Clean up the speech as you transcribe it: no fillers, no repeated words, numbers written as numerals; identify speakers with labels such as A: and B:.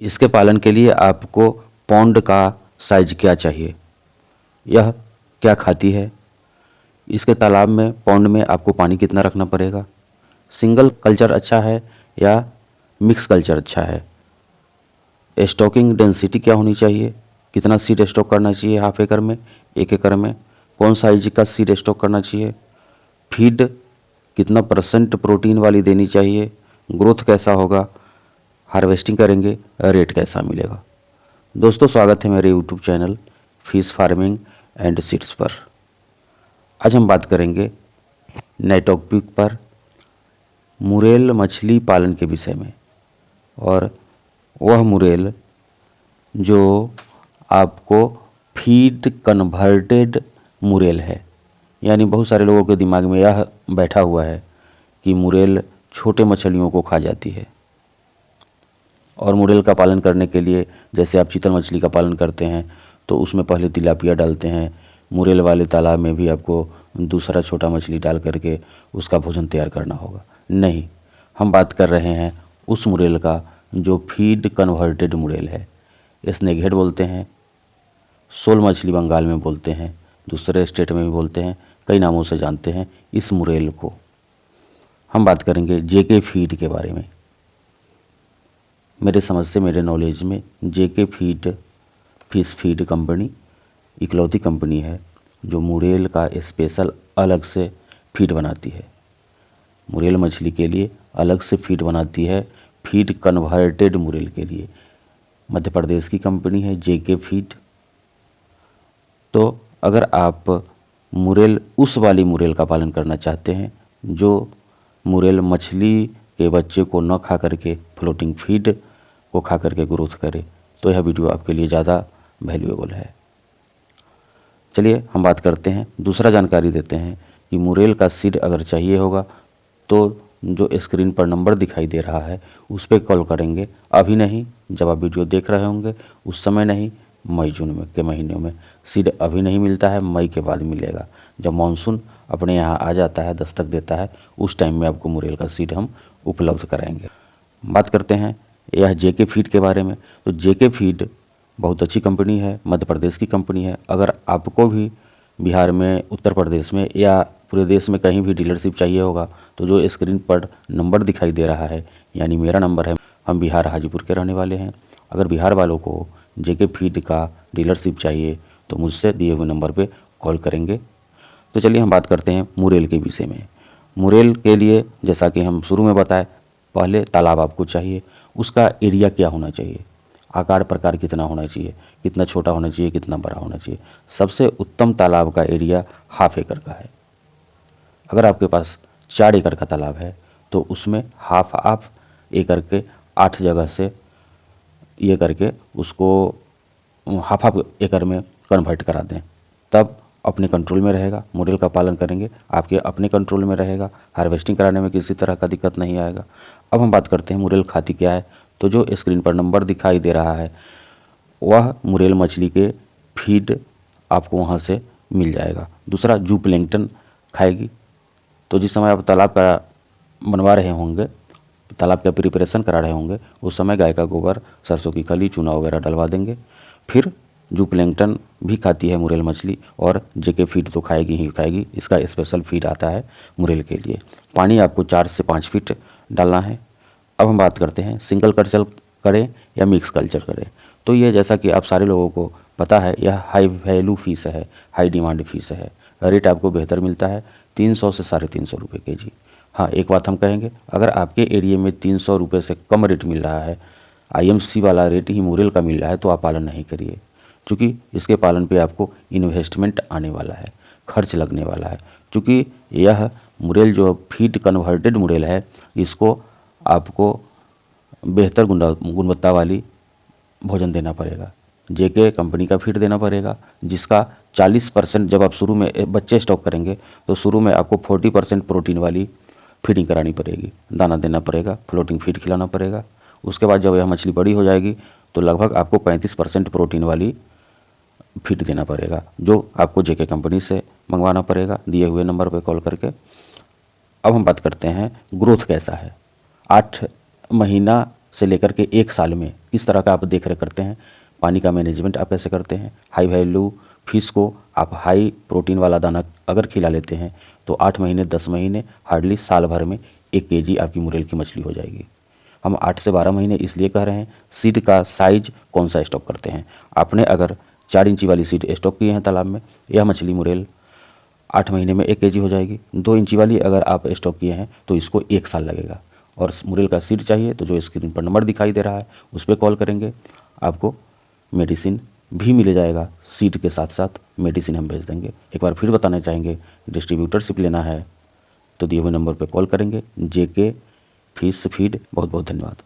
A: इसके पालन के लिए आपको पॉन्ड का साइज क्या चाहिए, यह क्या खाती है, इसके तालाब में पॉन्ड में आपको पानी कितना रखना पड़ेगा, सिंगल कल्चर अच्छा है या मिक्स कल्चर अच्छा है, स्टॉकिंग डेंसिटी क्या होनी चाहिए, कितना सीड स्टॉक करना चाहिए हाफ एकड़ में, 1 एकड़ में, कौन साइज का सीड स्टॉक करना चाहिए, फीड कितना % प्रोटीन वाली देनी चाहिए, ग्रोथ कैसा होगा, हार्वेस्टिंग करेंगे रेट कैसा मिलेगा। दोस्तों स्वागत है मेरे YouTube channel fish farming and seeds पर। आज हम बात करेंगे नए टॉपिक पर मुरेल मछली पालन के विषय में, और वह मुरेल जो आपको फीड कन्वर्टेड मुरेल है। यानी बहुत सारे लोगों के दिमाग में यह बैठा हुआ है कि मुरेल छोटे मछलियों को खा जाती है, और मुरेल का पालन करने के लिए जैसे आप चीतल मछली का पालन करते हैं तो उसमें पहले तिलापिया डालते हैं, मुरेल वाले तालाब में भी आपको दूसरा छोटा मछली डाल करके उसका भोजन तैयार करना होगा। नहीं, हम बात कर रहे हैं उस मुरेल का जो फीड कन्वर्टेड मुरेल है। स्नेक हेड बोलते हैं, सोल मछली बंगाल में बोलते हैं, दूसरे स्टेट में भी बोलते हैं, कई नामों से जानते हैं इस मुरेल को। हम बात करेंगे जेके फीड के बारे में। मेरे समझ से, मेरे नॉलेज में जेके फीड फिश फीड कंपनी इकलौती कंपनी है जो मुरेल का स्पेशल अलग से फीड बनाती है। मुरेल मछली के लिए अलग से फीड बनाती है, फीड कन्वर्टेड मुरेल के लिए। मध्य प्रदेश की कंपनी है जेके फीड। तो अगर आप मुरेल उस वाली मुरेल का पालन करना चाहते हैं जो मुरेल मछली के बच्चे को न खा करके फ्लोटिंग फीड को खा करके ग्रोथ करे, तो यह वीडियो आपके लिए ज़्यादा वैल्यूएबल है। चलिए हम बात करते हैं, दूसरा जानकारी देते हैं कि मुरेल का सीड अगर चाहिए होगा तो जो स्क्रीन पर नंबर दिखाई दे रहा है उस पर कॉल करेंगे। अभी नहीं, जब आप वीडियो देख रहे होंगे उस समय नहीं, मई जून में के महीनों में। सीड अभी नहीं मिलता है, मई के बाद मिलेगा। जब मानसून अपने यहाँ आ जाता है, दस्तक देता है, उस टाइम में आपको मुरेल का सीड हम उपलब्ध कराएंगे। बात करते हैं यह जेके फीड के बारे में। तो जेके फीड बहुत अच्छी कंपनी है, मध्य प्रदेश की कंपनी है। अगर आपको भी बिहार में, उत्तर प्रदेश में या पूरे देश में कहीं भी डीलरशिप चाहिए होगा तो जो स्क्रीन पर नंबर दिखाई दे रहा है, यानी मेरा नंबर है, हम बिहार हाजीपुर के रहने वाले हैं। अगर बिहार वालों को जेके फीड का डीलरशिप चाहिए तो मुझसे दिए हुए नंबर पे कॉल करेंगे। तो चलिए हम बात करते हैं मुरेल के विषय में। मुरेल के लिए जैसा कि हम शुरू में बताए, पहले तालाब आपको चाहिए, उसका एरिया क्या होना चाहिए, आकार प्रकार कितना होना चाहिए, कितना छोटा होना चाहिए, कितना बड़ा होना चाहिए। सबसे उत्तम तालाब का एरिया हाफ एकड़ का है। अगर आपके पास 4 एकड़ का तालाब है तो उसमें हाफ एकड़ के 8 जगह से ये करके उसको हाफ एकड़ में कन्वर्ट करा दें, तब अपने कंट्रोल में रहेगा। मुरेल का पालन करेंगे, आपके अपने कंट्रोल में रहेगा, हार्वेस्टिंग कराने में किसी तरह का दिक्कत नहीं आएगा। अब हम बात करते हैं मुरेल खाती क्या है। तो जो स्क्रीन पर नंबर दिखाई दे रहा है वह मुरेल मछली के फीड आपको वहाँ से मिल जाएगा। दूसरा, जू प्लैंकटन खाएगी। तो जिस समय आप तालाब का बनवा रहे होंगे, तालाब का प्रिपरेशन करा रहे होंगे, उस समय गाय का गोबर, सरसों की खली, चूना वगैरह डलवा देंगे। फिर जू प्लैंकटन भी खाती है मुरेल मछली, और जेके फीड तो खाएगी ही खाएगी। इसका स्पेशल फीड आता है मुरेल के लिए। पानी आपको 4 से 5 फीट डालना है। अब हम बात करते हैं सिंगल कल्चर करें या मिक्स कल्चर करें। तो ये जैसा कि आप सारे लोगों को पता है, यह हाई वैल्यू फिश है, हाई डिमांड फिश है। रेट आपको बेहतर मिलता है 300 से 350 रुपये केजी। हाँ, एक बात हम कहेंगे, अगर आपके एरिया में 300 रुपये से कम रेट मिल रहा है, आईएमसी वाला रेट ही मुरेल का मिल रहा है, तो आप पालन नहीं करिए, क्योंकि इसके पालन पे आपको इन्वेस्टमेंट आने वाला है, खर्च लगने वाला है। क्योंकि यह मुरेल जो फीड कन्वर्टेड मुरेल है, इसको आपको बेहतर गुणवत्ता वाली भोजन देना पड़ेगा। जेके कंपनी का फीड देना पड़ेगा, जिसका 40% जब आप शुरू में बच्चे स्टॉक करेंगे तो शुरू में आपको 40% प्रोटीन वाली फीडिंग करानी पड़ेगी, दाना देना पड़ेगा, फ्लोटिंग फीड खिलाना पड़ेगा। उसके बाद जब यह मछली बड़ी हो जाएगी तो लगभग आपको 35% प्रोटीन वाली फीड देना पड़ेगा, जो आपको जेके कंपनी से मंगवाना पड़ेगा दिए हुए नंबर पर कॉल करके। अब हम बात करते हैं ग्रोथ कैसा है। 8 महीना से लेकर के 1 साल में किस तरह का आप देख रेख करते हैं, पानी का मैनेजमेंट आप कैसे करते हैं। हाई वैल्यू फिश को आप हाई प्रोटीन वाला दाना अगर खिला लेते हैं तो 8 महीने 10 महीने हार्डली साल भर में 1 केजी आपकी मुरेल की मछली हो जाएगी। हम 8 से 12 महीने इसलिए कह रहे हैं, सीड का साइज कौन सा स्टॉक करते हैं। आपने अगर 4 इंची वाली सीड स्टॉक किए हैं तालाब में, यह मछली मुरेल 8 महीने में 1 केजी हो जाएगी। 2 इंची वाली अगर आप स्टॉक किए हैं तो इसको 1 साल लगेगा। और मुरेल का सीड चाहिए तो जो स्क्रीन पर नंबर दिखाई दे रहा है उस पर कॉल करेंगे, आपको मेडिसिन भी मिल जाएगा, सीड के साथ साथ मेडिसिन हम भेज देंगे। एक बार फिर बताना चाहेंगे, डिस्ट्रीब्यूटरशिप लेना है तो दिए हुए नंबर पर कॉल करेंगे। JK fish feed. बहुत बहुत धन्यवाद।